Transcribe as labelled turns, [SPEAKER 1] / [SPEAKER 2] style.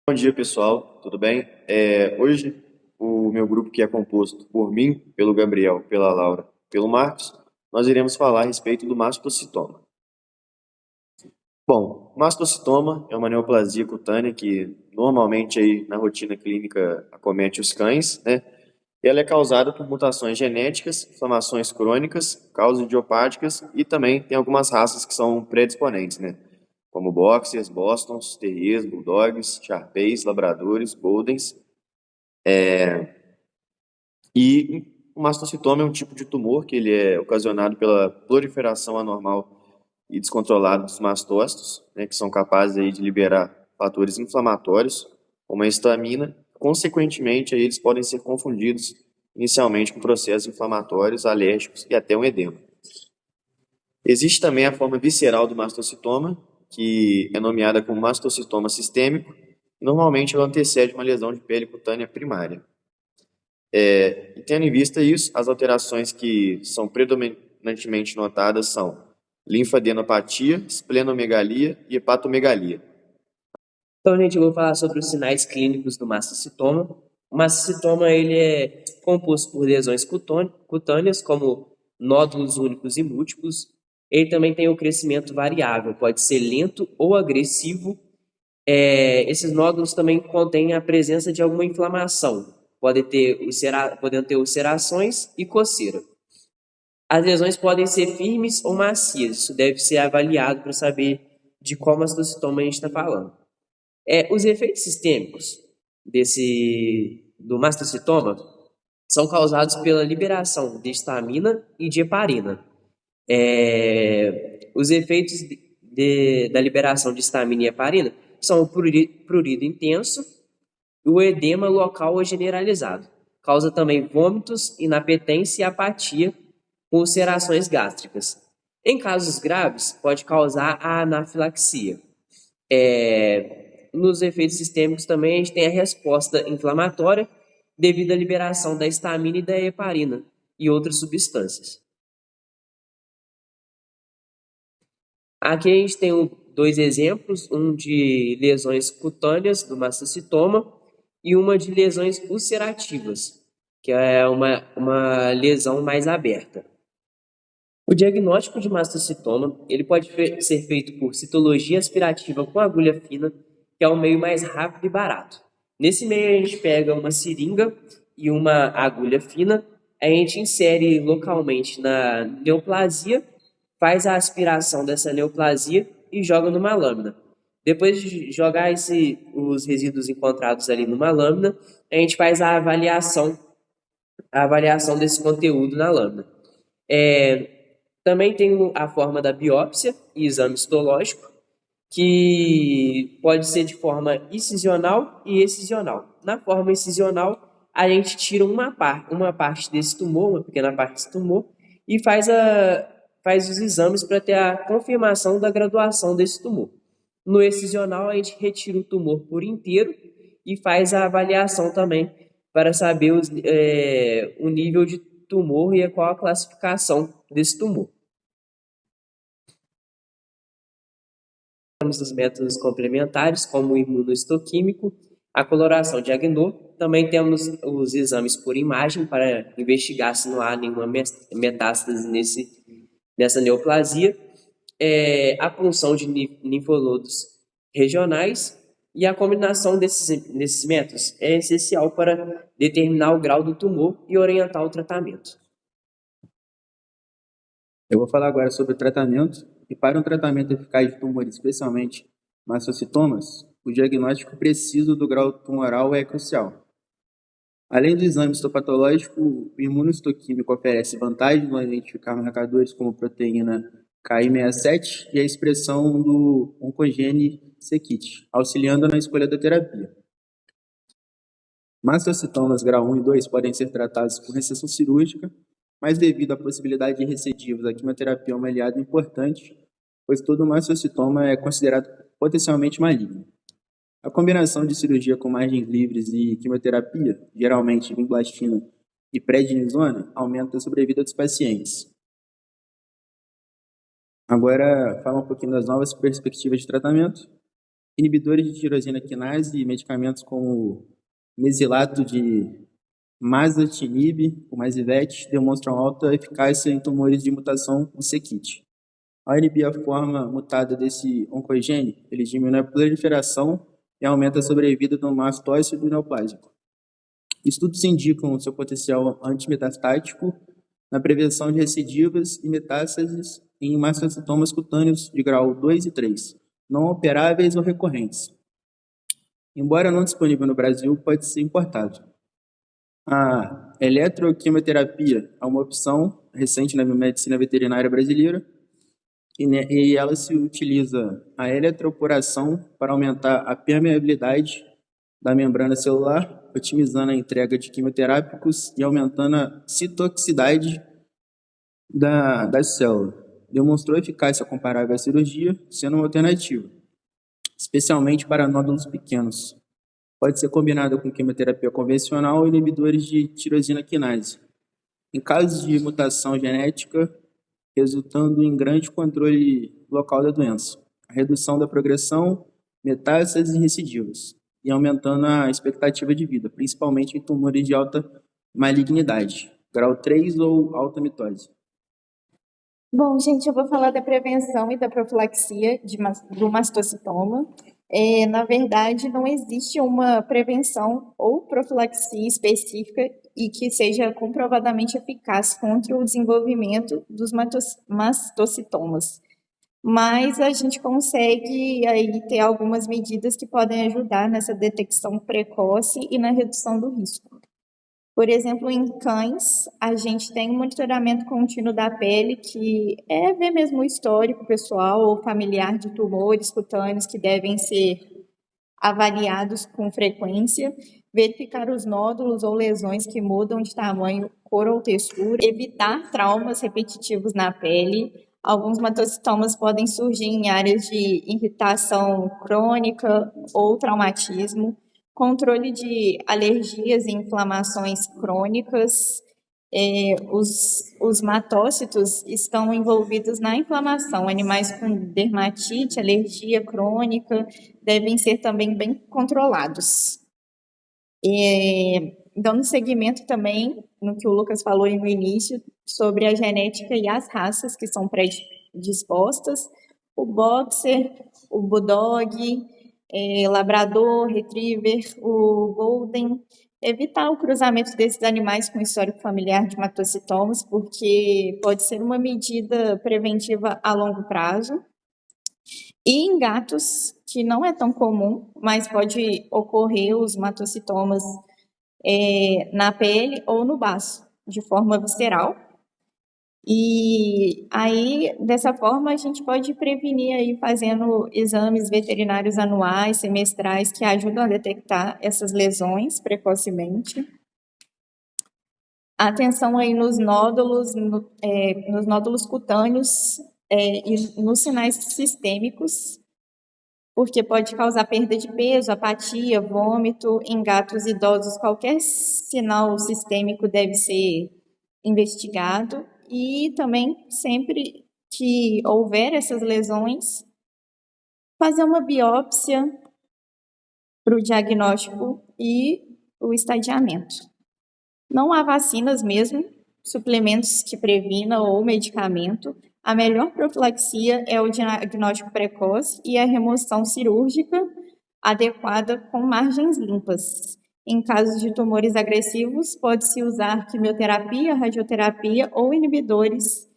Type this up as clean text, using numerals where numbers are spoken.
[SPEAKER 1] Bom dia, pessoal. Tudo bem? Hoje, o meu grupo, que é composto por mim, pelo Gabriel, pela Laura, pelo Marcos, nós iremos falar a respeito do mastocitoma. Bom, mastocitoma é uma neoplasia cutânea que normalmente aí na rotina clínica acomete os cães, né? E ela é causada por mutações genéticas, inflamações crônicas, causas idiopáticas e também tem algumas raças que são predisponentes, né? Como Boxers, Bostons, Terriers, Bulldogs, Sharpeis, Labradores, Goldens. E o mastocitoma é um tipo de tumor que ele é ocasionado pela proliferação anormal e descontrolada dos mastócitos, né, que são capazes aí de liberar fatores inflamatórios, como a histamina. Consequentemente, aí eles podem ser confundidos inicialmente com processos inflamatórios, alérgicos e até um edema. Existe também a forma visceral do mastocitoma, que é nomeada como mastocitoma sistêmico. Normalmente ela antecede uma lesão de pele cutânea primária. E tendo em vista isso, as alterações que são predominantemente notadas são linfadenopatia, esplenomegalia e hepatomegalia.
[SPEAKER 2] Então, gente, eu vou falar sobre os sinais clínicos do mastocitoma. O mastocitoma ele é composto por lesões cutâneas, como nódulos únicos e múltiplos. Ele também tem o crescimento variável, pode ser lento ou agressivo. Esses nódulos também contêm a presença de alguma inflamação, podem ter ulcerações e coceira. As lesões podem ser firmes ou macias, isso deve ser avaliado para saber de qual mastocitoma a gente está falando. Os efeitos sistêmicos do mastocitoma são causados pela liberação de histamina e de heparina. Os efeitos da liberação de histamina e heparina são o prurido intenso e o edema local ou generalizado. Causa também vômitos, inapetência e apatia com ulcerações gástricas. Em casos graves, pode causar a anafilaxia. Nos efeitos sistêmicos também a gente tem a resposta inflamatória devido à liberação da histamina e da heparina e outras substâncias. Aqui a gente tem dois exemplos, um de lesões cutâneas do mastocitoma e uma de lesões ulcerativas, que é uma lesão mais aberta. O diagnóstico de mastocitoma ele pode ser feito por citologia aspirativa com agulha fina, que é o meio mais rápido e barato. Nesse meio a gente pega uma seringa e uma agulha fina, a gente insere localmente na neoplasia, faz a aspiração dessa neoplasia e joga numa lâmina. Depois de jogar os resíduos encontrados ali numa lâmina, a gente faz a avaliação desse conteúdo na lâmina. É, Também tem a forma da biópsia e exame histológico, que pode ser de forma incisional e excisional. Na forma incisional, a gente tira uma parte desse tumor, uma pequena parte desse tumor, e faz os exames para ter a confirmação da graduação desse tumor. No excisional, a gente retira o tumor por inteiro e faz a avaliação também para saber o nível de tumor e qual a classificação desse tumor. Temos os métodos complementares, como o imunohistoquímico, a coloração de Agnot. Também temos os exames por imagem para investigar se não há nenhuma metástase nessa neoplasia, a punção de linfonodos regionais, e a combinação desses métodos é essencial para determinar o grau do tumor e orientar o tratamento.
[SPEAKER 3] Eu vou falar agora sobre o tratamento, e para um tratamento eficaz de tumores, especialmente mastocitomas, o diagnóstico preciso do grau tumoral é crucial. Além do exame histopatológico, o imunohistoquímico oferece vantagens no identificar marcadores como proteína Ki67 e a expressão do oncogene c-KIT, auxiliando na escolha da terapia. Mastocitomas grau 1 e 2 podem ser tratados por reseção cirúrgica, mas devido à possibilidade de recidivas, a quimioterapia é uma aliada importante, pois todo mastocitoma é considerado potencialmente maligno. A combinação de cirurgia com margens livres e quimioterapia, geralmente vinblastina e prednisona, aumenta a sobrevida dos pacientes. Agora, fala um pouquinho das novas perspectivas de tratamento. Inibidores de tirosina quinase e medicamentos como mesilato de mazatinib, o Masivet, demonstram alta eficácia em tumores de mutação do c-KIT. Ao inibir a forma mutada desse oncogene, ele diminui a proliferação e aumenta a sobrevida do mastócito neoplásico. Estudos indicam seu potencial antimetastático na prevenção de recidivas e metástases em mastocitomas cutâneos de grau 2 e 3, não operáveis ou recorrentes. Embora não disponível no Brasil, pode ser importado. A eletroquimioterapia é uma opção recente na medicina veterinária brasileira e ela se utiliza a eletroporação para aumentar a permeabilidade da membrana celular, otimizando a entrega de quimioterápicos e aumentando a citotoxicidade das células. Demonstrou eficácia comparável à cirurgia, sendo uma alternativa, especialmente para nódulos pequenos. Pode ser combinada com quimioterapia convencional e inibidores de tirosina quinase. Em casos de mutação genética, resultando em grande controle local da doença, a redução da progressão, metástases e recidivas, e aumentando a expectativa de vida, principalmente em tumores de alta malignidade, grau 3 ou alta mitose.
[SPEAKER 4] Bom, gente, eu vou falar da prevenção e da profilaxia do mastocitoma. Na verdade, não existe uma prevenção ou profilaxia específica e que seja comprovadamente eficaz contra o desenvolvimento dos mastocitomas. Mas a gente consegue aí ter algumas medidas que podem ajudar nessa detecção precoce e na redução do risco. Por exemplo, em cães, a gente tem um monitoramento contínuo da pele, que é ver mesmo o histórico pessoal ou familiar de tumores cutâneos que devem ser avaliados com frequência, verificar os nódulos ou lesões que mudam de tamanho, cor ou textura, evitar traumas repetitivos na pele. Alguns mastocitomas podem surgir em áreas de irritação crônica ou traumatismo, controle de alergias e inflamações crônicas. Os matócitos estão envolvidos na inflamação. Animais com dermatite, alergia crônica, devem ser também bem controlados. Dando seguimento também no que o Lucas falou no início, sobre a genética e as raças que são predispostas, o boxer, o bulldog, labrador, retriever, o golden. Evitar o cruzamento desses animais com histórico familiar de mastocitomas, porque pode ser uma medida preventiva a longo prazo. E em gatos, que não é tão comum, mas pode ocorrer os mastocitomas na pele ou no baço, de forma visceral. E aí, dessa forma, a gente pode prevenir aí fazendo exames veterinários anuais, semestrais, que ajudam a detectar essas lesões precocemente. Atenção aí nos nódulos, nos nódulos cutâneos e nos sinais sistêmicos, porque pode causar perda de peso, apatia, vômito. Em gatos idosos, qualquer sinal sistêmico deve ser investigado. E também, sempre que houver essas lesões, fazer uma biópsia para o diagnóstico e o estadiamento. Não há vacinas mesmo, suplementos que previnam ou medicamento. A melhor profilaxia é o diagnóstico precoce e a remoção cirúrgica adequada com margens limpas. Em casos de tumores agressivos, pode-se usar quimioterapia, radioterapia ou inibidores